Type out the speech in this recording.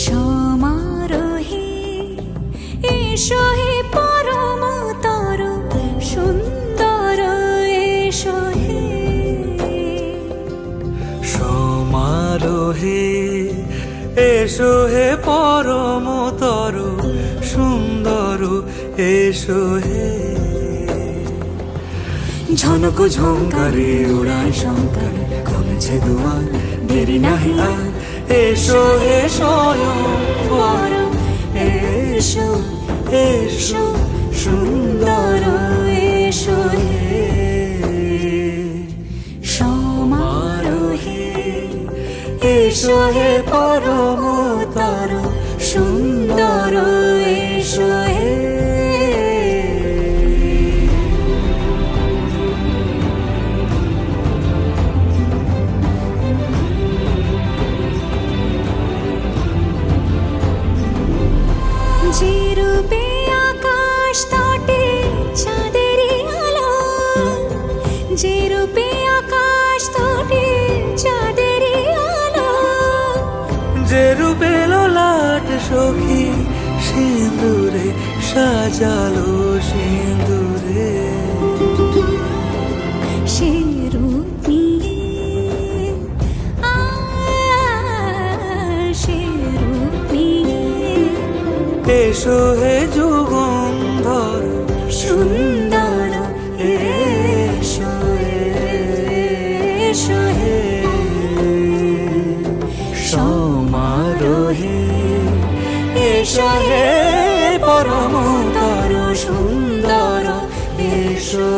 সমারোহে এসো হে পরমতর সুন্দর এসো হে। সমারোহে এসো হে পরমতর সুন্দর এসো হে। ঝনক ঝঙ্কারে উড়ায় শঙ্কার খুলেছে দুয়ার, দেরি নাহি আর এসো হে স্বয়ংবর। এসো এসো সুন্দর এসো হে। সমারোহে এসো হে পরমতর সুন্দর এসো হে। যে রূপে আকাশ তটে চাঁদেরই আলো, যে রূপে আকাশ তটে চাঁদেরই আলো, যে রূপে ললাট সখী সিঁদুরে সাজালো সিঁদুরে। সে রূপ নিয়ে সে রূপ নিয়ে এসো হে যুগন্ধর সুন্দর এসো এসো হে। সমারোহে এসো হে পরমতর সুন্দর এসো।